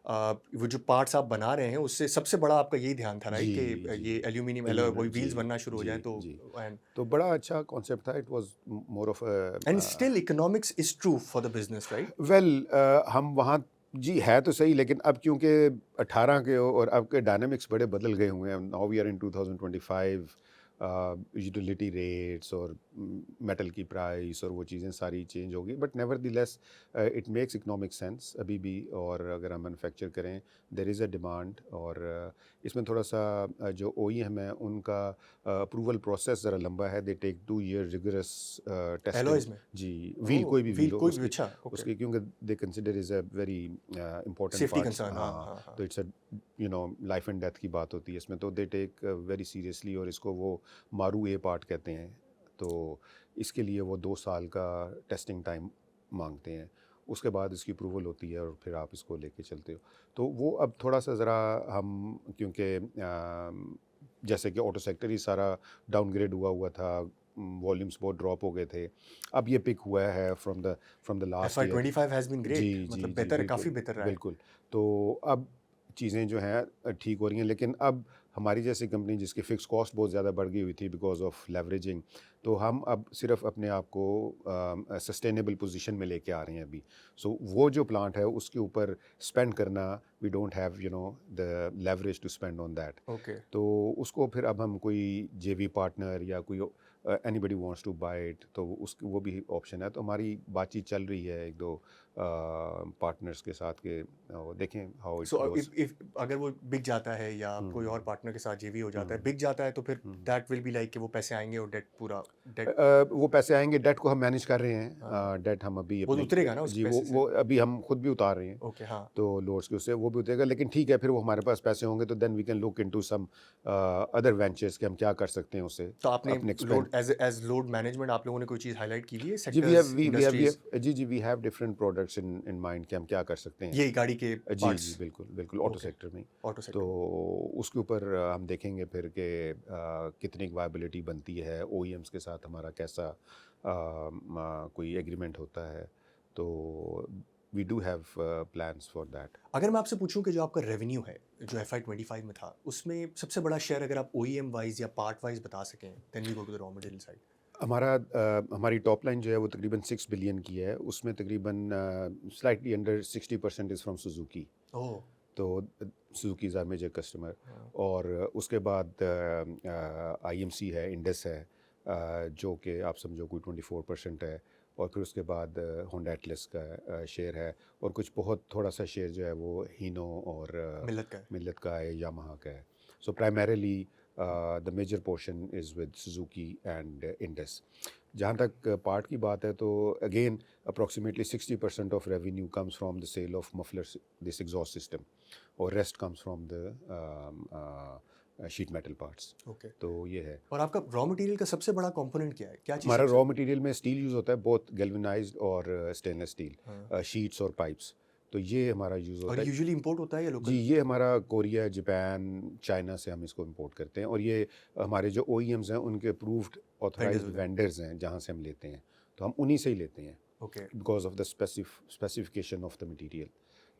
वो जो पार्ट्स आप बना रहे हैं उससे सबसे बड़ा आपका यही ध्यान था, राइट? जी, कि जी। ये एल्यूमिनियम एलॉय एल्यूमिनियम वही जी, व्हील्स बनना शुरू हो जी, जाएँ तो जी। एंड तो बड़ा अच्छा कॉन्सेप्ट था, it was more of and still economics is true for the business, right? Well हम वहाँ जी है तो सही, लेकिन अब क्योंकि 18 के हो और अब के डायनामिक्स बड़े बदल गए हुए हैं। Now we are in 2025, utility rates और मेटल की प्राइस और वो चीज़ें सारी चेंज होगी, but nevertheless it makes economic sense अभी भी। और अगर हम मैन्युफैक्चर करें, देयर इज़ अ डिमांड। और इसमें थोड़ा सा जो OEM है उनका अप्रूवल प्रोसेस ज़रा लंबा है। They take 2 year rigorous testing. Alloys में? जी, व्हील ओह! कोई भी व्हील व्हील हो कोई भी, उसकी, अच्छा, ओके। उसके क्योंकि they consider is a very important safety parts. Concern, हाँ, हाँ, हाँ, हाँ। तो it's a life and death की बात होती है इसमें, तो दे टेक वेरी सीरियसली। और इसको वो मारू ए पार्ट कहते हैं। तो इसके लिए वो 2 साल का टेस्टिंग टाइम मांगते हैं। उसके बाद इसकी अप्रूवल होती है और फिर आप इसको लेके चलते हो। तो वो अब थोड़ा सा ज़रा हम, क्योंकि जैसे कि ऑटो सेक्टर ही सारा डाउनग्रेड हुआ हुआ था, वॉल्यूम्स बहुत ड्रॉप हो गए थे। अब ये पिक हुआ है from the last FY year. 25 has been जी, ग्रेट, जी, मतलब जी, बेहतर, काफ़ी बिल्कुल, बेहतर रहा है। बिल्कुल। तो अब चीज़ें जो हैं ठीक हो रही हैं, लेकिन अब हमारी जैसी कंपनी जिसकी फ़िक्स कॉस्ट बहुत ज़्यादा बढ़ गई हुई थी बिकॉज़ ऑफ लेवरेजिंग, तो हम अब सिर्फ़ अपने आप को सस्टेनेबल पोज़ीशन में लेके आ रहे हैं अभी। सो वो जो प्लांट है उसके ऊपर स्पेंड करना, we don't have the leverage to spend on that. Okay. तो उसको फिर अब हम कोई जेवी पार्टनर या कोई anybody wants to buy it, तो उसकी वो भी ऑप्शन है। तो हमारी बातचीत चल रही है एक दो पार्टनर्स के साथ के, देखें how it so goes. If अगर वो बिक जाता है या कोई और हम्म, पार्टनर के साथ जेवी हो जाता है, हम्म, बिक जाता है, तो फिर हम्म। दैट विल बी लाइक कि वो पैसे आएँगे और डेट पूरा डेट। वो पैसे आएंगे, डेट को हम मैनेज कर रहे हाँ, हैं। डेट हम अभी वो अपने उतरेगा ना उस जी, पैसे से? वो अभी हम खुद भी उतार रहे हैं। ओके, हाँ। तो लोड्स के उससे वो भी उतरेगा, लेकिन ठीक है, फिर वो हमारे पास पैसे होंगे तो then we can look into some other ventures कि हम क्या कर सकते हैं उससे तो आपने अपने expand. Load as load management आप लोगों ने कोई चीज़ हाइलाइट की हुई है, जी, सेक्टर्स, वी इंडस्ट्रीज़? हैव जी, जी, we have different products in mind कि हम क्या कर सकते हैं। यही गाड़ी के जी, जी, पार्ट्स? बिल्कुल, बिल्कुल, ऑटो ओके, सेक्टर में। ऑटो तो सेक्टर में। उसके ऊपर हम देखेंगे फिर कि कितनी वायबिलिटी बनती है, OEMs के साथ हमारा कैसा कोई एग्रीमेंट होता है। तो we do have plans for that. अगर मैं आपसे पूछूं कि जो आपका रेवेन्यू है, जो एफआई 25 में था, उसमें सबसे बड़ा शेयर अगर आप ओईएम वाइज या पार्ट वाइज बता सकें, then we go to the raw material side. हमारी टॉप लाइन जो है वो तकरीबन 6 बिलियन की है। उसमें तकरीबन slightly under 60% is from Suzuki. Oh. तो Suzuki is our major customer. हाँ, और उसके बाद IMC है, इंडस है, जो कि आप समझो कोई 24% है। और फिर उसके बाद होंडा एटलस का शेयर है। और कुछ बहुत थोड़ा सा शेयर जो है वो हीनो और मिलत का है। मिल्लत का है, यामाहा का है। So primarily the major portion is with Suzuki and Indus. जहाँ तक पार्ट की बात है, तो again approximately 60% of revenue comes from the sale of muffler, this exhaust system, और rest comes from the sheet metal parts. Okay. तो ये है। और आपका रॉ मटेरियल का सबसे बड़ा कंपोनेंट क्या है, क्या चीज़ हमारा सबसे? रॉ मटेरियल में स्टील यूज़ होता है, बोथ गैल्वेनाइज्ड और स्टेनलेस हाँ। स्टील, शीट्स और पाइप्स। तो ये हमारा यूज़ और होता है। यूजुअली इंपोर्ट होता है या जी, लोकल? ये हमारा कोरिया, जापान, चाइना से हम इसको इंपोर्ट करते हैं। और ये हमारे जो OEMs हैं उनके अप्रूव्ड वेंडर्स ऑथराइज्ड होते हैं। वेंडर्स हैं जहाँ से हम लेते हैं। तो हम उन्हीं से ही लेते हैं okay. Because of the specification of the material.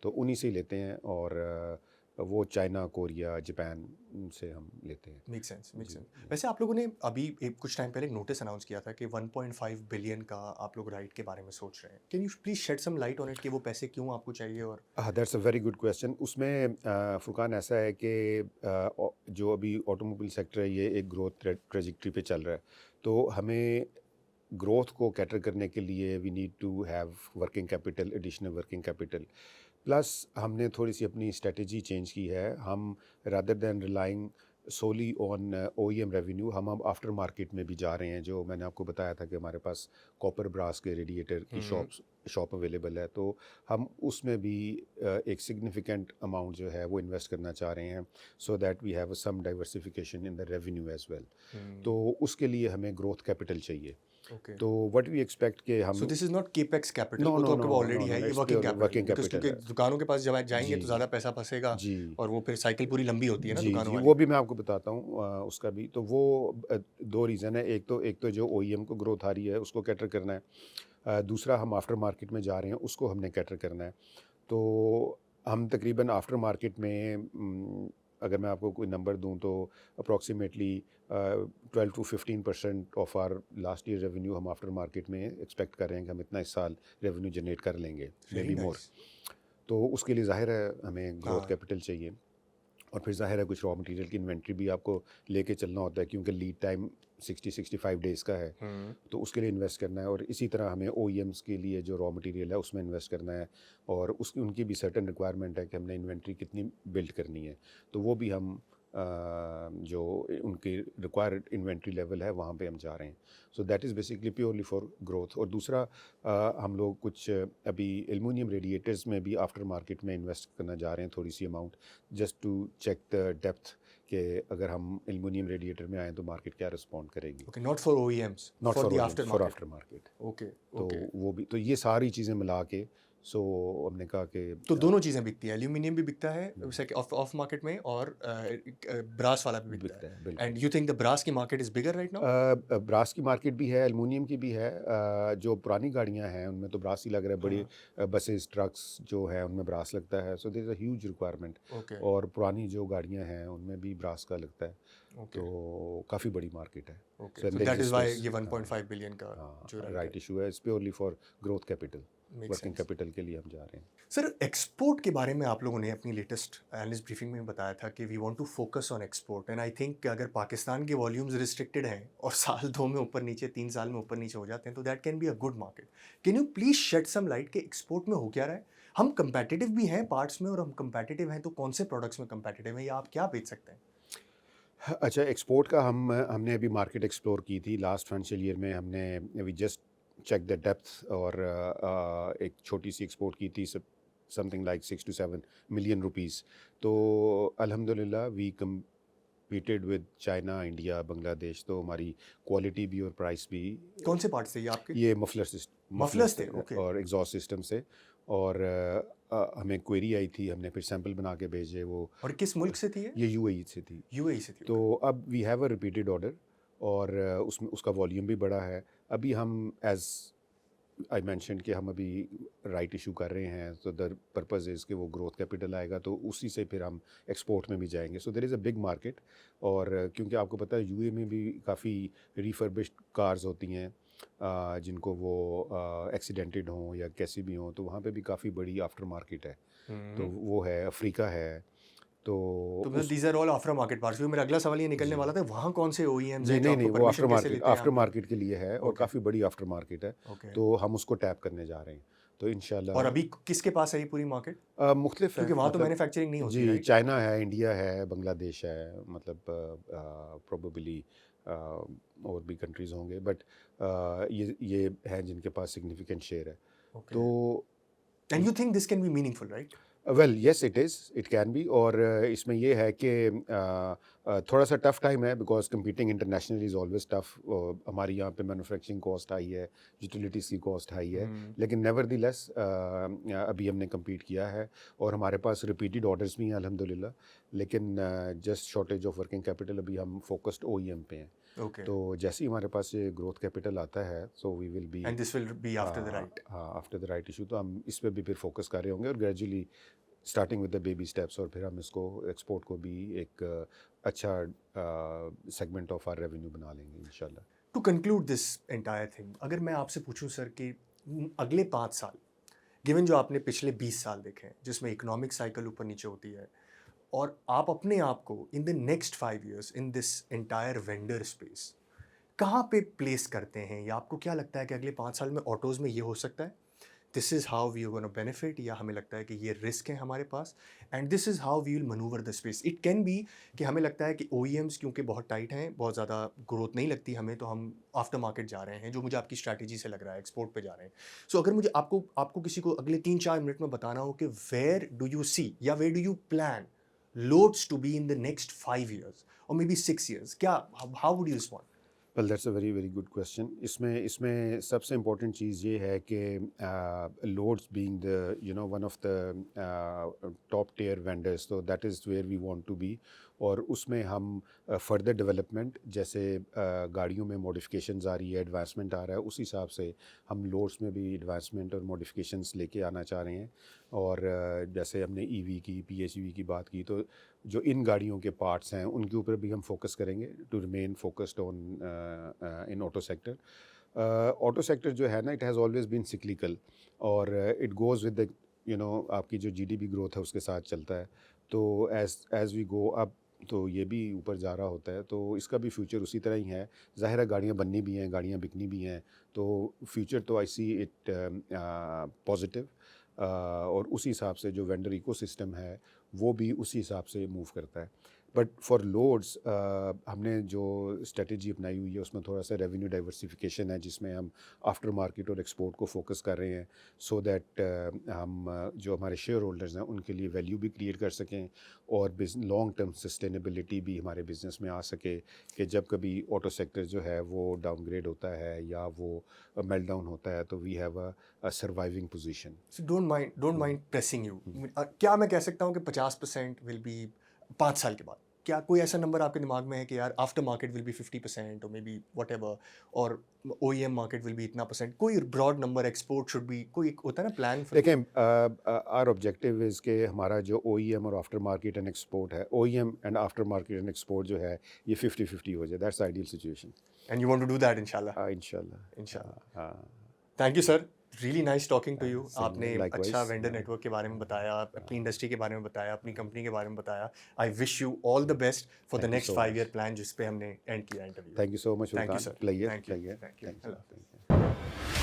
तो उन्हीं से ही लेते हैं। और वो चाइना, कोरिया, जापान से हम लेते हैं। मेक सेंस, मेक जी, सेंस। जी। वैसे आप लोगों ने अभी एक कुछ टाइम पहले एक नोटिस अनाउंस किया था कि 1.5 बिलियन का आप लोग राइट के बारे में सोच रहे हैं। Can you please shed some light on it कि वो पैसे क्यों आपको चाहिए? और that's a very good question. उसमें फुरकान ऐसा है कि जो अभी ऑटोमोबाइल सेक्टर है ये एक ग्रोथ ट्रेजेक्टरी पे चल रहा है। तो हमें ग्रोथ को कैटर करने के लिए we need to have working capital, additional working capital. Plus हमने थोड़ी सी अपनी स्ट्रेटजी चेंज की है। हम rather than relying solely on OEM revenue, हम अब आफ्टर मार्केट में भी जा रहे हैं। जो मैंने आपको बताया था कि हमारे पास कॉपर ब्रास के रेडिएटर की शॉप अवेलेबल है, तो हम उसमें भी एक सिग्निफिकेंट अमाउंट जो है वो इन्वेस्ट करना चाह रहे हैं, so that we have some diversification in the revenue as well. तो उसके लिए हमें ग्रोथ कैपिटल चाहिए। ओके। तो व्हाट वी एक्सपेक्ट कि सो हम this is not capex capital, no वो नो तो आपके नो पास नो ऑलरेडी नो है, नो ये it's working pure capital, working because capital क्योंकि है। दुकानों के पास जब जाएंगे जी, तो ज़्यादा पैसा फंसेगा जी, और वो फिर साइकिल पूरी लंबी होती है ना जी, दुकानों जी, वाली। वो भी मैं आपको बताता हूँ उसका भी। तो वो 2 रीज़न है। एक तो जो OEM को ग्रोथ आ रही है उसको कैटर करना है। दूसरा हम आफ्टर मार्केट में जा रहे हैं, उसको हमने कैटर करना है। तो हम तकरीबन आफ्टर मार्केट में अगर मैं आपको कोई नंबर दूं तो approximately 12 to 15% of our last year revenue हम आफ्टर मार्केट में एक्सपेक्ट कर रहे हैं कि हम इतना इस साल रेवेन्यू जनरेट कर लेंगे, मे वेरी बी मोर। नाइस। तो उसके लिए ज़ाहिर है हमें ग्रोथ हाँ। कैपिटल चाहिए, और फिर ज़ाहिर है कुछ रॉ मटेरियल की इन्वेंट्री भी आपको लेके चलना होता है, क्योंकि लीड टाइम 60-65 डेज़ का है। हम्म। तो उसके लिए इन्वेस्ट करना है, और इसी तरह हमें OEMs के लिए जो रॉ मटेरियल है उसमें इन्वेस्ट करना है, और उसकी उनकी भी सर्टेन रिक्वायरमेंट है कि हमने इन्वेंट्री कितनी बिल्ड करनी है। तो वो भी हम जो उनकी रिक्वायर्ड इन्वेंट्री लेवल है वहाँ पे हम जा रहे हैं। So that is basically purely for growth. और दूसरा हम लोग कुछ अभी एल्युमिनियम रेडिएटर्स में भी आफ्टर मार्केट में इन्वेस्ट करना जा रहे हैं, थोड़ी सी amount, just to check the depth कि अगर हम एल्युमिनियम रेडिएटर में आएँ तो मार्केट क्या रिस्पॉन्ड करेगी। Okay, not for OEMs, not for for the OEMs, after for market. After market. Okay. तो ओके। वो भी, तो ये सारी चीज़ें मिला के सो हमने कहा कि तो दोनों चीज़ें बिकती हैं, एल्यूमिनियम भी बिकता है ऑफ ऑफ मार्केट में, और ब्रास वाला भी बिकता बिकता है है। बिल्कुल। And you think the brass की market is bigger right now? Brass की मार्केट भी है, एल्युमिनियम की भी है। जो पुरानी गाड़ियां हैं उनमें तो ब्रास ही लग रहा है, बड़ी बसेस ट्रक्स जो है उनमें ब्रास लगता है, so there is a huge requirement. Okay. और पुरानी जो गाड़ियां हैं उनमें भी ब्रास का लगता है, ओके। तो काफ़ी बड़ी मार्केट है। Okay, so that is why ये 1.5 हाँ, बिलियन का जो हाँ, राइट राइट इशू है, it's purely for growth capital, है, मेक वर्किंग सेंस। कैपिटल के लिए हम जा रहे हैं। सर, एक्सपोर्ट के बारे में आप लोगों ने अपनी लेटेस्ट एनालिस्ट ब्रीफिंग में बताया था कि we want to focus on export, and I think अगर पाकिस्तान के वॉल्यूम्स रिस्ट्रिक्टेड हैं और साल दो में ऊपर नीचे, 3 साल में ऊपर नीचे हो जाते हैं, तो that can be a good market. Can you please shed some light कि एक्सपोर्ट में हो क्या रहा है? हम कंपेटिटिव भी हैं पार्ट्स में, और हम कंपेटिटिव हैं तो कौन से प्रोडक्ट्स में कंपेटिटिव हैं, या आप क्या बेच सकते हैं? अच्छा, एक्सपोर्ट का हमने अभी मार्केट एक्सप्लोर की थी लास्ट फाइनेंशियल ईयर में। हमने we just check the depth, और एक छोटी सी एक्सपोर्ट की थी, something like 6 to 7 million rupees. तो अल्हम्दुलिल्लाह we competed with China, India, Bangladesh, तो हमारी क्वालिटी भी और प्राइस भी। कौन से पार्ट्स थे ये आपके? ये मफलर सिस्टम, मफलर्स थे, ओके। और एग्जॉस्ट सिस्टम से। और हमें क्वेरी आई थी, हमने फिर सैंपल बना के भेजे। वो और किस मुल्क से थी ये UAE से थी। यूएई से थी, तो अब we have a repeated order, और उसमें उसका वॉल्यूम भी बड़ा है। अभी हम एज आई मैंशन कि हम अभी राइट इशू कर रहे हैं, तो द पर्पज़ इज़ कि वो ग्रोथ कैपिटल आएगा तो उसी से फिर हम एक्सपोर्ट में भी जाएंगे। So there is a big market. और क्योंकि आपको पता है UAE में भी काफ़ी रिफर्बिश्ड कार्स होती हैं, जिनको वो एक्सीडेंटेड हों या कैसी भी हों, तो वहाँ पे भी काफ़ी बड़ी आफ्टर मार्केट है। तो वो है, अफ्रीका है, तो तो मतलब उस these are all after market parts. मेरा अगला सवाल ये निकलने जी वाला था, वहाँ कौन से ओईएम्स जी, हैं जो नहीं आपको नहीं, वो परमिशन कैसे लेते हैं यहाँ आफ्टर पे? मार्केट के लिए है, और ओके। काफ़ी बड़ी आफ्टर मार्केट है। ओके। तो हम उसको टैप करने जा रहे हैं, तो और इंशाल्लाह अभी किसके पास है ये पूरी मार्केट? मुख्तलिफ है, क्योंकि वहाँ तो मतलब मैन्युफैक्चरिंग नहीं होती, जी, राइट? चाइना है, इंडिया है, बांग्लादेश है, मतलब प्रोबेबली और भी कंट्रीज़ होंगे, बट ये हैं जिनके पास सिग्निफिकेंट शेयर है। ओके। तो and you think this can be meaningful, right? Well yes, it can B. और इसमें ये है कि थोड़ा सा टफ टाइम है, because competing international is always tough. हमारी यहाँ पे मैन्युफैक्चरिंग कॉस्ट हाई है, यूटिलिटीज़ की कॉस्ट हाई है, लेकिन नेवरदलेस अभी हमने कम्पीट किया है, और हमारे पास रिपीटेड ऑर्डर्स भी हैं अल्हम्दुलिल्लाह। लेकिन just shortage of working capital, अभी हम फोकस्ड OEM पे हैं। ओके। तो जैसे ही हमारे पास ये ग्रोथ कैपिटल आता है, so we will be and this will be after the right. हाँ, आफ्टर द राइट इशू, तो हम इस पे भी फिर फोकस कर रहे होंगे, और gradually starting with the baby steps, और फिर हम इसको एक्सपोर्ट को भी एक अच्छा सेगमेंट ऑफ आर रेवेन्यू बना लेंगे इंशाल्लाह। To conclude this entire thing, अगर मैं आपसे पूछूं सर कि अगले 5 साल, गिवन जो आपने पिछले 20 साल देखे हैं जिसमें इकोनॉमिक साइकिल ऊपर नीचे होती है, और आप अपने आप को इन the next 5 years in this entire vendor space कहाँ पे प्लेस करते हैं, या आपको क्या लगता है कि अगले 5 साल में ऑटोज़ में ये हो सकता है, this is how we are gonna benefit, या हमें लगता है कि ये रिस्क है हमारे पास, and this is how we will manoeuvre the space? It can be कि हमें लगता है कि ओईएम्स क्योंकि बहुत टाइट हैं, बहुत ज़्यादा ग्रोथ नहीं लगती हमें, तो हम आफ्टर मार्केट जा रहे हैं, जो मुझे आपकी स्ट्रैटेजी से लग रहा है, एक्सपोर्ट पे जा रहे हैं। सो अगर मुझे आपको आपको किसी को अगले 3-4 मिनट में बताना हो कि वेयर डू यू सी या where do you plan Lodds to be in the next 5 years और मे बी 6 years, क्या, how would you respond? Well that's a very very good question. इसमें इसमें सबसे इम्पोर्टेंट चीज़ ये है कि Lodds being the one of the top tier vendors, तो that is where we want to be. और उसमें हम फर्दर डेवलपमेंट, जैसे गाड़ियों में मॉडिफिकेशंस आ रही है, एडवांसमेंट आ रहा है, उस हिसाब से हम लोड्स में भी एडवांसमेंट और मॉडिफिकेशंस लेके आना चाह रहे हैं। और जैसे हमने ईवी की PHEV की बात की, तो जो इन गाड़ियों के पार्ट्स हैं उनके ऊपर भी हम फोकस करेंगे to remain focused on in auto sector. Auto sector जो है ना, it has always been cyclical, और इट गोज़ विद द आपकी जो GDP ग्रोथ है उसके साथ चलता है। तो as as we go up, तो ये भी ऊपर जा रहा होता है, तो इसका भी फ्यूचर उसी तरह ही है। ज़ाहिर है गाड़ियाँ बननी भी हैं, गाड़ियाँ बिकनी भी हैं, तो फ्यूचर तो आई सी इट पॉजिटिव। और उसी हिसाब से जो वेंडर इकोसिस्टम है वो भी उसी हिसाब से मूव करता है। बट फॉर लोड्स हमने जो स्ट्रेटजी अपनाई हुई है उसमें थोड़ा सा रेवेन्यू डाइवर्सिफिकेशन है, जिसमें हम आफ्टर मार्केट और एक्सपोर्ट को फोकस कर रहे हैं, सो दैट हम जो हमारे शेयर होल्डर्स हैं उनके लिए वैल्यू भी क्रिएट कर सकें, और लॉन्ग टर्म सस्टेनेबिलिटी भी हमारे बिजनेस में आ सके, कि जब कभी ऑटो सेक्टर जो है वो डाउनग्रेड होता है या वो मेल्ट डाउन होता है, तो we have a surviving position. So don't mind pressing you. क्या मैं कह सकता हूँ कि 50% विल बी 5 साल के बाद? क्या कोई ऐसा नंबर आपके दिमाग में है कि यार आफ्टर मार्केट विल बी 50% और मे बी वट एवर, और OEM मार्केट विल बी इतना परसेंट? कोई broad number, export should be, कोई एक होता है ना प्लान? देखें, आर ऑब्जेक्टिव इज़ के हमारा जो OEM और आफ्टर मार्केट एंड एक्सपोर्ट है, OEM and after market and export जो है ये 50-50 हो जाए, that's ideal situation. And you want to do that इंशाल्लाह? इंशाल्लाह। इंशाल्लाह। हाँ, thank you sir, really nice talking to you. same आपने here, likewise. अच्छा वेंडर नेटवर्क के बारे में बताया, अपनी इंडस्ट्री के बारे में बताया, अपनी कंपनी के बारे में बताया। I wish you all the best for the Thank you next so 5 much. Year plan जिस पे हमने एंड किया interview. Thank you so much, Thank you, Sultan. sir. Pleasure, Thank you. pleasure. Thank you. Thank you. Hello. Thank you.